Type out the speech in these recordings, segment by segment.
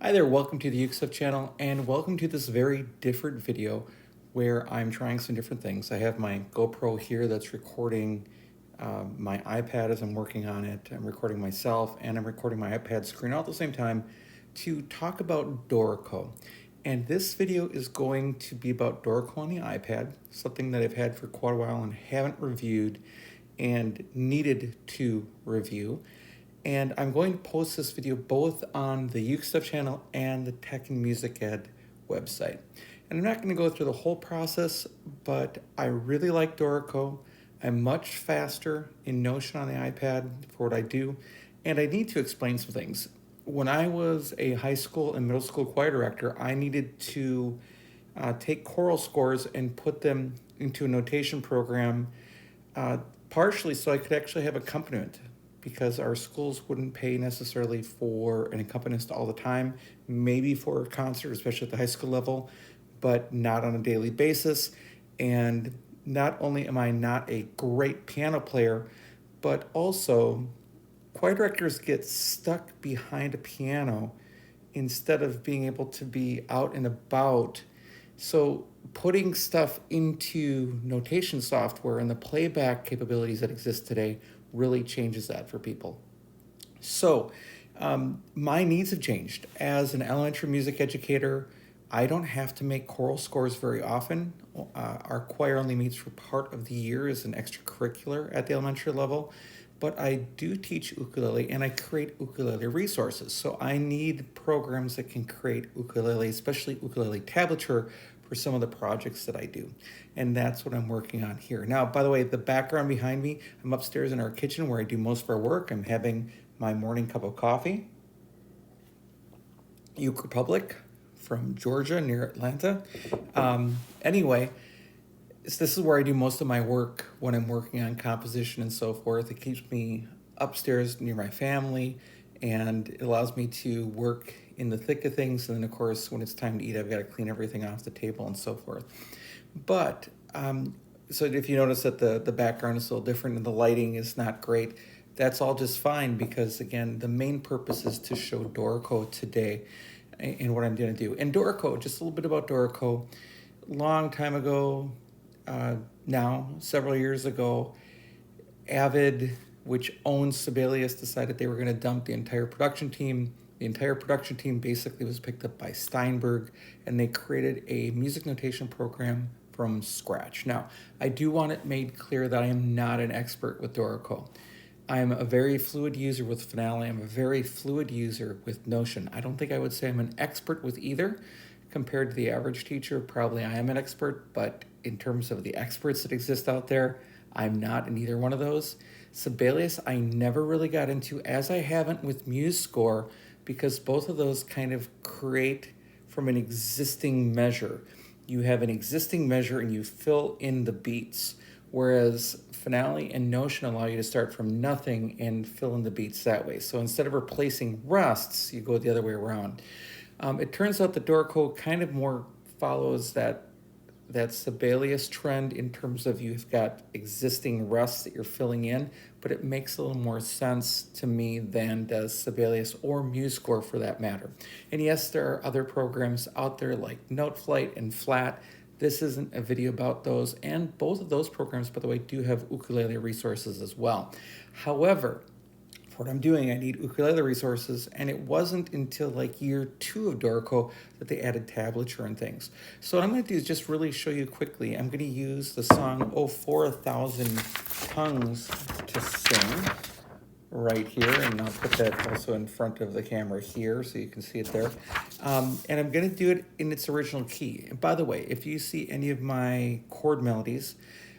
Hi there, welcome to the ukestuff channel and welcome to this very different video where I'm trying some different things. I have my GoPro here that's recording my iPad as I'm working on it. I'm recording myself and I'm recording my iPad screen all at the same time to talk about Dorico. And this video is going to be about Dorico on the iPad, something that I've had for quite a while and haven't reviewed and needed to review. And I'm going to post this video both on the ukestuff channel and the Tech and Music Ed website. And I'm not going to go through the whole process, but I really like Dorico. I'm much faster in Notion on the iPad for what I do, and I need to explain some things. When I was a high school and middle school choir director, I needed to take choral scores and put them into a notation program, partially so I could actually have accompaniment, because our schools wouldn't pay necessarily for an accompanist all the time, maybe for a concert, especially at the high school level, but not on a daily basis. And not only am I not a great piano player, but also choir directors get stuck behind a piano instead of being able to be out and about. So putting stuff into notation software and the playback capabilities that exist today really changes that for people. So my needs have changed. As an elementary music educator, I don't have to make choral scores very often. Our choir only meets for part of the year as an extracurricular at the elementary level, but I do teach ukulele and I create ukulele resources. So I need programs that can create ukulele, especially ukulele tablature, for some of the projects that I do. And that's what I'm working on here. Now, by the way, the background behind me, I'm upstairs in our kitchen where I do most of our work. I'm having my morning cup of coffee. Uke Republic from Georgia near Atlanta. Anyway, this is where I do most of my work when I'm working on composition and so forth. It keeps me upstairs near my family, and it allows me to work in the thick of things. And then, of course, when it's time to eat, I've got to clean everything off the table and so forth. But so if you notice that the background is a little different and the lighting is not great, that's all just fine, because, again, the main purpose is to show Dorico today and what I'm going to do. And Dorico, just a little bit about Dorico. Long time ago, now, several years ago, Avid, which owns Sibelius, decided they were going to dump the entire production team. The entire production team basically was picked up by Steinberg, and they created a music notation program from scratch. Now, I do want it made clear that I am not an expert with Dorico. I am a very fluid user with Finale. I'm a very fluid user with Notion. I don't think I would say I'm an expert with either. Compared to the average teacher, probably I am an expert, but in terms of the experts that exist out there, I'm not in either one of those. Sibelius, I never really got into, as I haven't with MuseScore, because both of those kind of create from an existing measure. You have an existing measure and you fill in the beats, whereas Finale and Notion allow you to start from nothing and fill in the beats that way. So instead of replacing rests, you go the other way around. It turns out that Dorico kind of more follows that Sibelius trend in terms of you've got existing rests that you're filling in, but it makes a little more sense to me than does Sibelius or MuseScore for that matter. And yes, there are other programs out there like Noteflight and Flat. This isn't a video about those, and both of those programs, by the way, do have ukulele resources as well. However, for what I'm doing, I need ukulele resources, and it wasn't until like year 2 of Dorico that they added tablature and things. So what I'm going to do is just really show you quickly. I'm going to use the song "Oh for a Thousand Tongues" to sing right here, and I'll put that also in front of the camera here so you can see it there. And I'm going to do it in its original key. And by the way, if you see any of my chord melodies,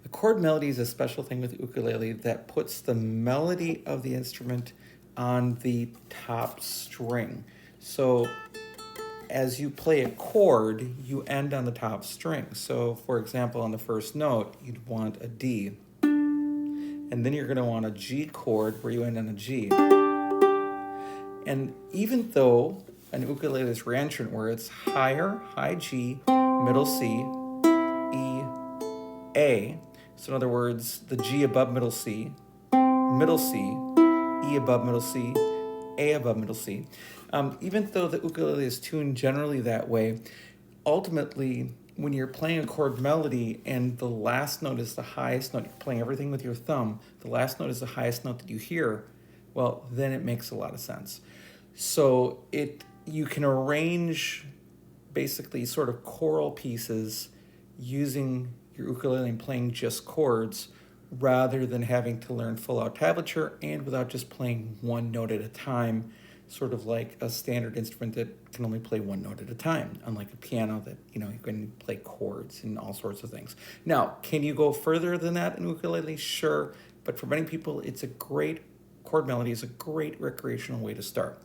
a chord melody is a special thing with ukulele that puts the melody of the instrument on the top string. So as you play a chord, you end on the top string. So for example, on the first note, you'd want a D. And then you're going to want a G chord where you end on a G. And even though an ukulele is reentrant where it's higher, high G, middle C, E, A, so in other words, the G above middle C, E above middle C, A above middle C. Even though the ukulele is tuned generally that way, ultimately, when you're playing a chord melody and the last note is the highest note, you're playing everything with your thumb, the last note is the highest note that you hear, well, then it makes a lot of sense. So you can arrange basically sort of choral pieces using your ukulele and playing just chords rather than having to learn full out tablature and without just playing one note at a time, sort of like a standard instrument that can only play one note at a time, unlike a piano that, you can play chords and all sorts of things. Now, can you go further than that in ukulele? Sure, but for many people, chord melody is a great recreational way to start.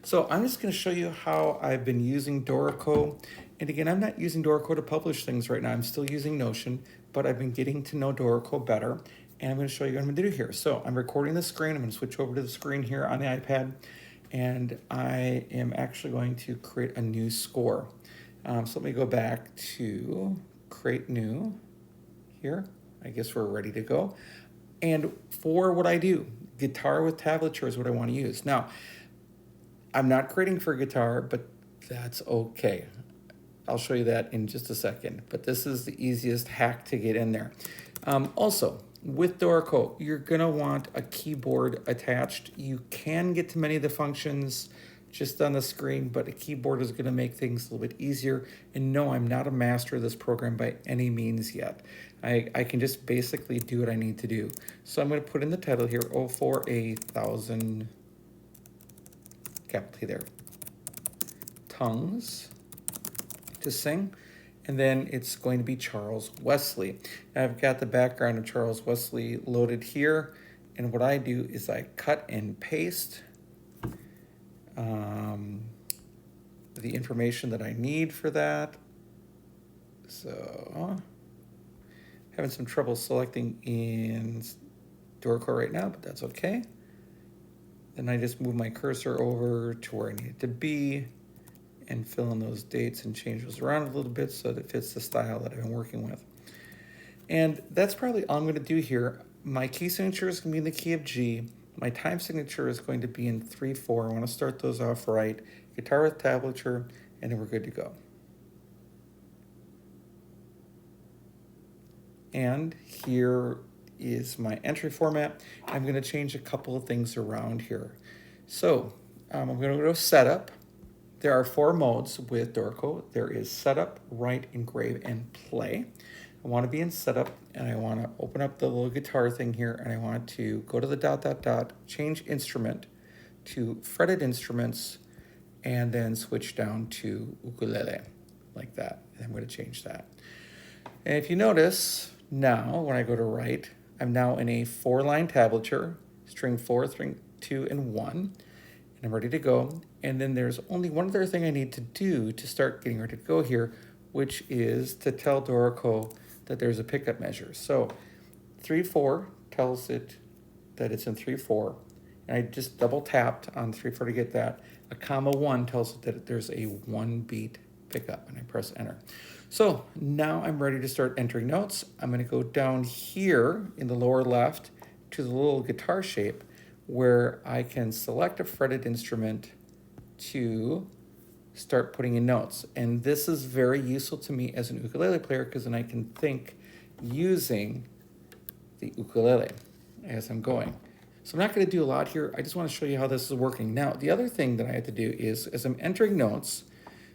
So I'm just going to show you how I've been using Dorico. And again, I'm not using Dorico to publish things right now. I'm still using Notion, but I've been getting to know Dorico better. And I'm going to show you what I'm going to do here. So I'm recording the screen. I'm going to switch over to the screen here on the iPad. And I am actually going to create a new score. So let me go back to create new here. I guess we're ready to go. And for what I do, guitar with tablature is what I want to use. Now, I'm not creating for guitar, but that's okay. I'll show you that in just a second, but this is the easiest hack to get in there. Also, with Dorico, you're gonna want a keyboard attached. You can get to many of the functions just on the screen, but a keyboard is gonna make things a little bit easier. And no, I'm not a master of this program by any means yet. I can just basically do what I need to do. So I'm gonna put in the title here, oh, for 1,000, capital T there, tongues to sing, and then it's going to be Charles Wesley. I've got the background of Charles Wesley loaded here, and what I do is I cut and paste the information that I need for that. So, having some trouble selecting in Dorico right now, but that's okay. Then I just move my cursor over to where I need it to be and fill in those dates and change those around a little bit so that it fits the style that I've been working with. And that's probably all I'm going to do here. My key signature is going to be in the key of G. My time signature is going to be in 3/4. I want to start those off right. Guitar with tablature, and then we're good to go. And here is my entry format. I'm going to change a couple of things around here. So I'm going to go to Setup. There are 4 modes with Dorico. There is Setup, Write, Engrave, and Play. I want to be in Setup, and I want to open up the little guitar thing here, and I want to go to the ... change instrument to fretted instruments, and then switch down to ukulele, like that. And I'm going to change that. And if you notice, now when I go to Write, I'm now in a 4-line tablature, string 4, string 2, and 1. And I'm ready to go. And then there's only one other thing I need to do to start getting ready to go here, which is to tell Dorico that there's a pickup measure. So 3/4 tells it that it's in 3/4. And I just double tapped on 3/4 to get that. A comma 1 tells it that there's a 1-beat pickup, and I press enter. So now I'm ready to start entering notes. I'm going to go down here in the lower left to the little guitar shape where I can select a fretted instrument to start putting in notes. And this is very useful to me as an ukulele player because then I can think using the ukulele as I'm going. So I'm not going to do a lot here. I just want to show you how this is working. Now, the other thing that I have to do is as I'm entering notes,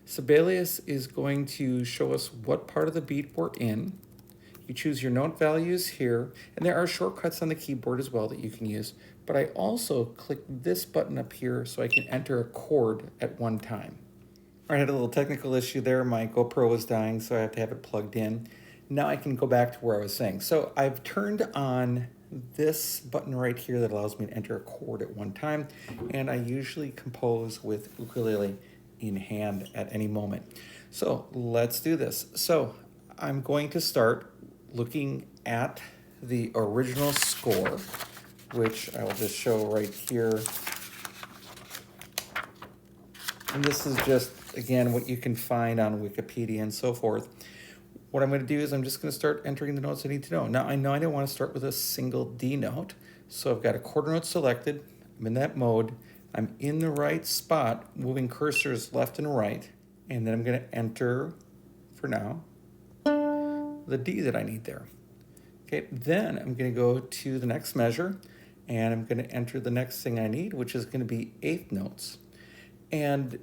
Sibelius is going to show us what part of the beat we're in. You choose your note values here, and there are shortcuts on the keyboard as well that you can use. But I also click this button up here so I can enter a chord at one time. I had a little technical issue there. My GoPro was dying, so I have to have it plugged in. Now I can go back to where I was saying. So I've turned on this button right here that allows me to enter a chord at one time, and I usually compose with ukulele in hand at any moment. So let's do this. So I'm going to start looking at the original score, which I will just show right here. And this is just, again, what you can find on Wikipedia and so forth. What I'm going to do is I'm just going to start entering the notes I need to know. Now, I know I don't want to start with a single D note, so I've got a quarter note selected. I'm in that mode. I'm in the right spot, moving cursors left and right, and then I'm going to enter, for now, the D that I need there. Okay, then I'm going to go to the next measure, and I'm going to enter the next thing I need, which is going to be eighth notes. And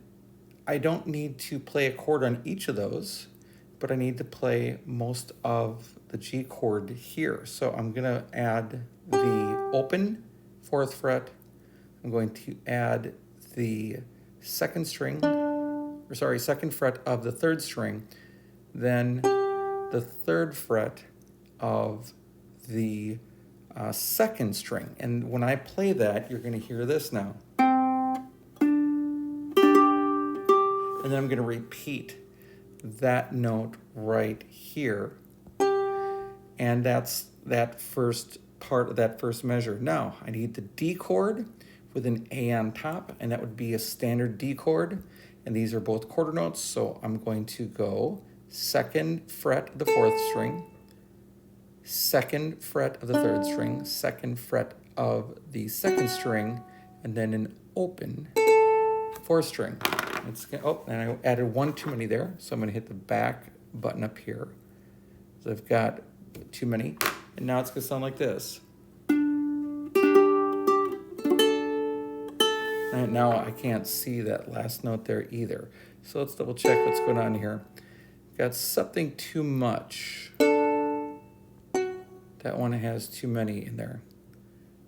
I don't need to play a chord on each of those, but I need to play most of the G chord here. So I'm going to add the open fourth fret. I'm going to add the second string, or sorry, second fret of the third string, then the third fret of the second string. And when I play that, you're going to hear this now. And then I'm going to repeat that note right here. And that's that first part of that first measure. Now, I need the D chord with an A on top, and that would be a standard D chord. And these are both quarter notes, so I'm going to go second fret of the fourth string, second fret of the third string, second fret of the second string, and then an open fourth string. Oh, and I added one too many there, so I'm going to hit the back button up here. So I've got too many, and now it's going to sound like this. And now I can't see that last note there either. So let's double check what's going on here. Got something too much. That one has too many in there.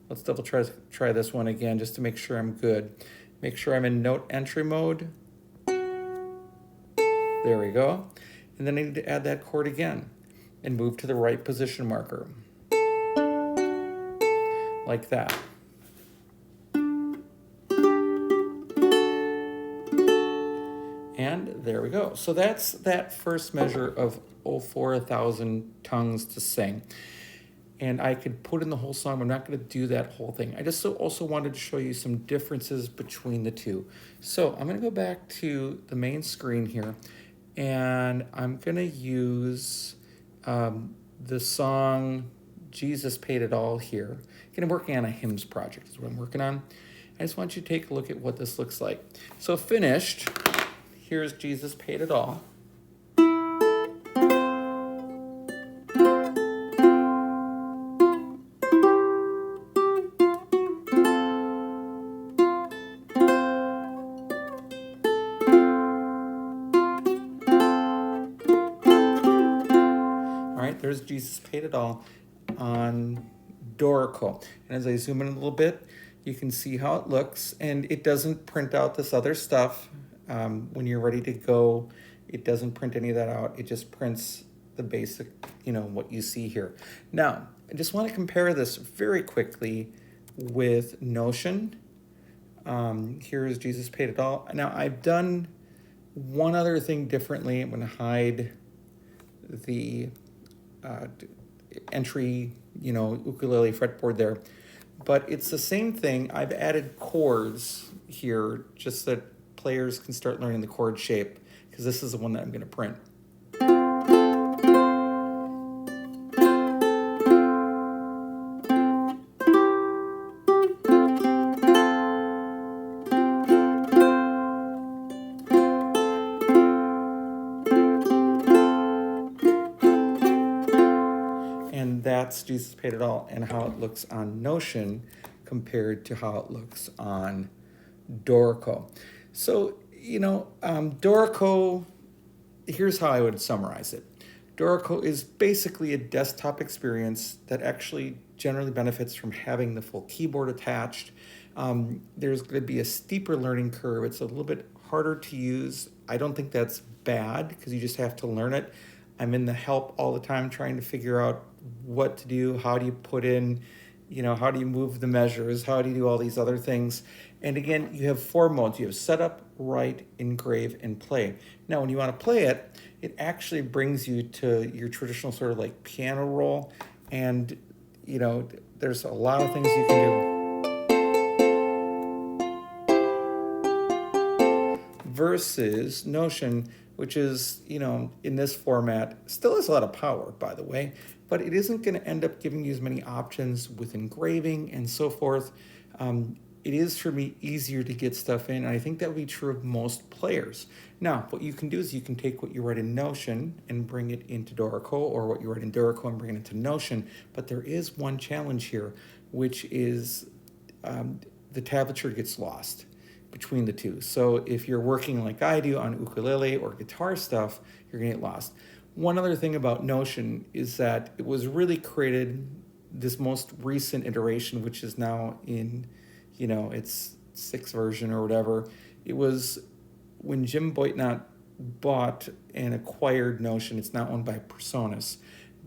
Let's double try this one again just to make sure I'm good. Make sure I'm in note entry mode. There we go. And then I need to add that chord again and move to the right position marker. Like that. And there we go. So that's that first measure of "Oh, for 1,000 tongues to sing." And I could put in the whole song. I'm not going to do that whole thing. I just also wanted to show you some differences between the two. So I'm going to go back to the main screen here, and I'm going to use the song "Jesus Paid It All" here. I'm working on a hymns project is what I'm working on. I just want you to take a look at what this looks like. So finished, here's "Jesus Paid It All." There's "Jesus Paid It All" on Dorico. And as I zoom in a little bit, you can see how it looks. And it doesn't print out this other stuff. When you're ready to go, it doesn't print any of that out. It just prints the basic, what you see here. Now, I just want to compare this very quickly with Notion. Here is "Jesus Paid It All." Now, I've done one other thing differently. I'm going to hide the entry, ukulele fretboard there. But it's the same thing. I've added chords here just so that players can start learning the chord shape, because this is the one that I'm going to print. And that's "Jesus Paid It All" and how it looks on Notion compared to how it looks on Dorico. So, Dorico, here's how I would summarize it. Dorico is basically a desktop experience that actually generally benefits from having the full keyboard attached. There's going to be a steeper learning curve. It's a little bit harder to use. I don't think that's bad, because you just have to learn it. I'm in the help all the time trying to figure out what to do, how do you put in, how do you move the measures, how do you do all these other things. And again, you have 4 modes. You have setup, write, engrave, and play. Now, when you want to play it, it actually brings you to your traditional sort of like piano roll. And, there's a lot of things you can do. Versus Notion, which is, in this format, still has a lot of power, by the way, but it isn't going to end up giving you as many options with engraving and so forth. it is for me easier to get stuff in. And I think that would be true of most players. Now, what you can do is you can take what you write in Notion and bring it into Dorico, or what you write in Dorico and bring it into Notion. But there is one challenge here, which is the tablature gets lost between the two. So if you're working like I do on ukulele or guitar stuff, you're gonna get lost. One other thing about Notion is that it was really created, this most recent iteration, which is now in, its 6th version or whatever. It was when Jim Boitnott bought and acquired Notion. It's now owned by Personas,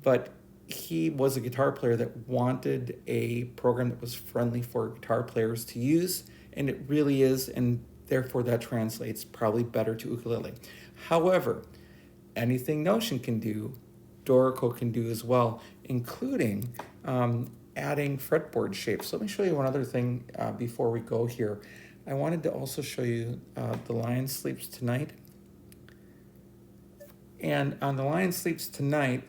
but he was a guitar player that wanted a program that was friendly for guitar players to use, and it really is, and therefore that translates probably better to ukulele. However, anything Notion can do, Dorico can do as well, including adding fretboard shapes. So let me show you one other thing before we go here. I wanted to also show you The Lion Sleeps Tonight. And on The Lion Sleeps Tonight,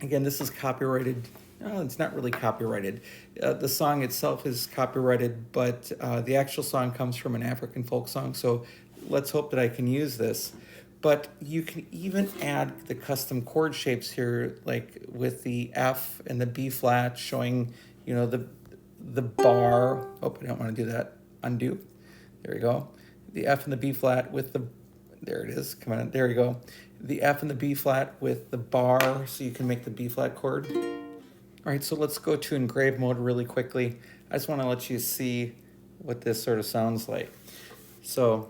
again, this is copyrighted. It's not really copyrighted. The song itself is copyrighted, but the actual song comes from an African folk song, so let's hope that I can use this. But you can even add the custom chord shapes here, like with the F and the B flat showing, the bar. Oh, I don't want to do that. Undo. There we go. The F and the B flat with the, there it is. Come on, there you go. The F and the B flat with the bar, so you can make the B flat chord. All right, so let's go to engrave mode really quickly. I just want to let you see what this sort of sounds like. So.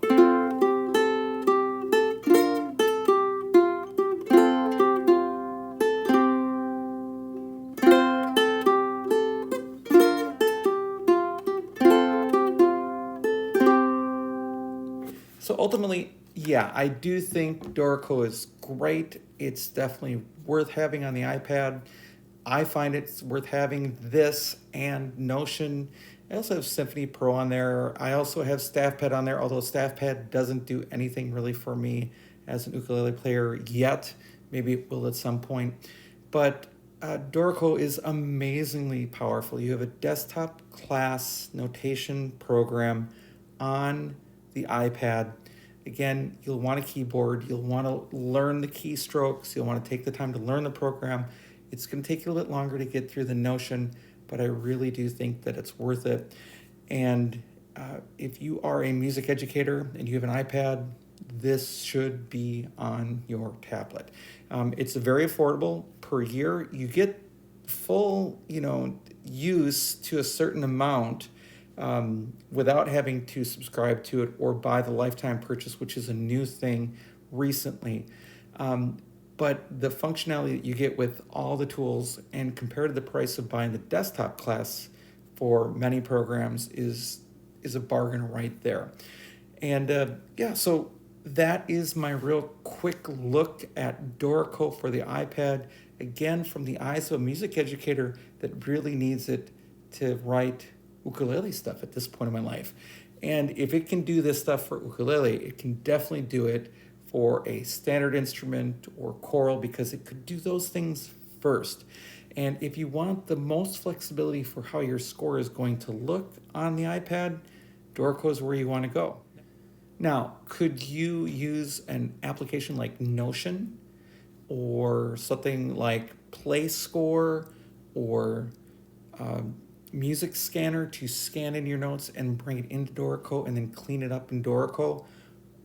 So ultimately, yeah, I do think Dorico is great. It's definitely worth having on the iPad. I find it's worth having this and Notion. I also have Symphony Pro on there. I also have StaffPad on there, although StaffPad doesn't do anything really for me as an ukulele player yet. Maybe it will at some point. But Dorico is amazingly powerful. You have a desktop class notation program on the iPad. Again, you'll want a keyboard. You'll want to learn the keystrokes. You'll want to take the time to learn the program. It's going to take you a little bit longer to get through the Notion, but I really do think that it's worth it. And if you are a music educator and you have an iPad, this should be on your tablet. It's very affordable per year. You get full, use to a certain amount without having to subscribe to it or buy the lifetime purchase, which is a new thing recently. But the functionality that you get with all the tools, and compared to the price of buying the desktop class for many programs, is a bargain right there. And so that is my real quick look at Dorico for the iPad. Again, from the eyes of a music educator that really needs it to write ukulele stuff at this point in my life. And if it can do this stuff for ukulele, it can definitely do it for a standard instrument or choral, because it could do those things first. And if you want the most flexibility for how your score is going to look on the iPad, Dorico is where you want to go. Now, could you use an application like Notion or something like PlayScore or Music Scanner to scan in your notes and bring it into Dorico and then clean it up in Dorico,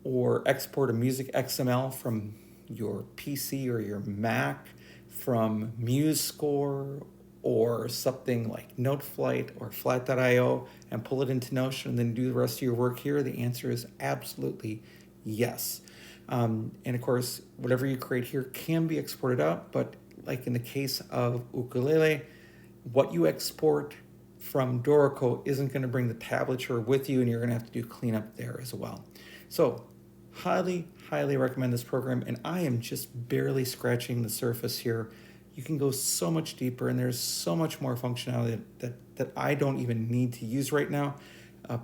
or export a music XML from your PC or your Mac from MuseScore or something like Noteflight or Flat.io and pull it into Notion and then do the rest of your work here? The answer is absolutely yes. And of course, whatever you create here can be exported out, but like in the case of ukulele, what you export from Dorico isn't going to bring the tablature with you, and you're going to have to do cleanup there as well. So highly, highly recommend this program, and I am just barely scratching the surface here. You can go so much deeper, and there's so much more functionality that I don't even need to use right now.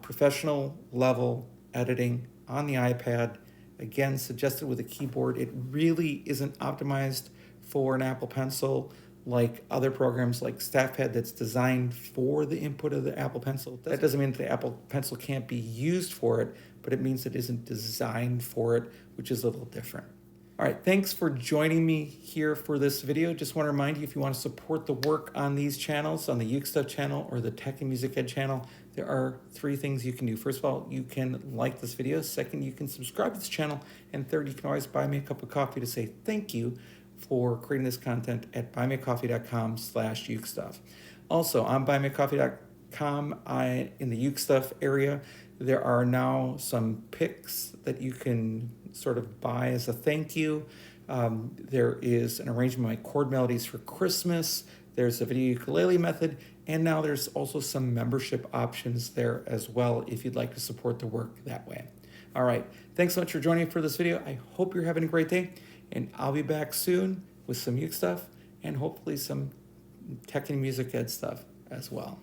Professional level editing on the iPad, again, suggested with a keyboard. It really isn't optimized for an Apple Pencil like other programs like StaffPad that's designed for the input of the Apple Pencil. That doesn't mean that the Apple Pencil can't be used for it, but it means it isn't designed for it, which is a little different. All right, thanks for joining me here for this video. Just want to remind you, if you want to support the work on these channels, on the Uke Stuff channel or the Tech and Music Ed channel, there are 3 things you can do. First of all, you can like this video. Second, you can subscribe to this channel. And third, you can always buy me a cup of coffee to say thank you for creating this content at buymeacoffee.com/ukestuff. Also, on buymeacoffee.com, in the Uke Stuff area, there are now some picks that you can sort of buy as a thank you. There is an arrangement of my chord melodies for Christmas. There's a video ukulele method, and now there's also some membership options there as well if you'd like to support the work that way. All right, thanks so much for joining me for this video. I hope you're having a great day, and I'll be back soon with some Uke stuff and hopefully some tech and music ed stuff as well.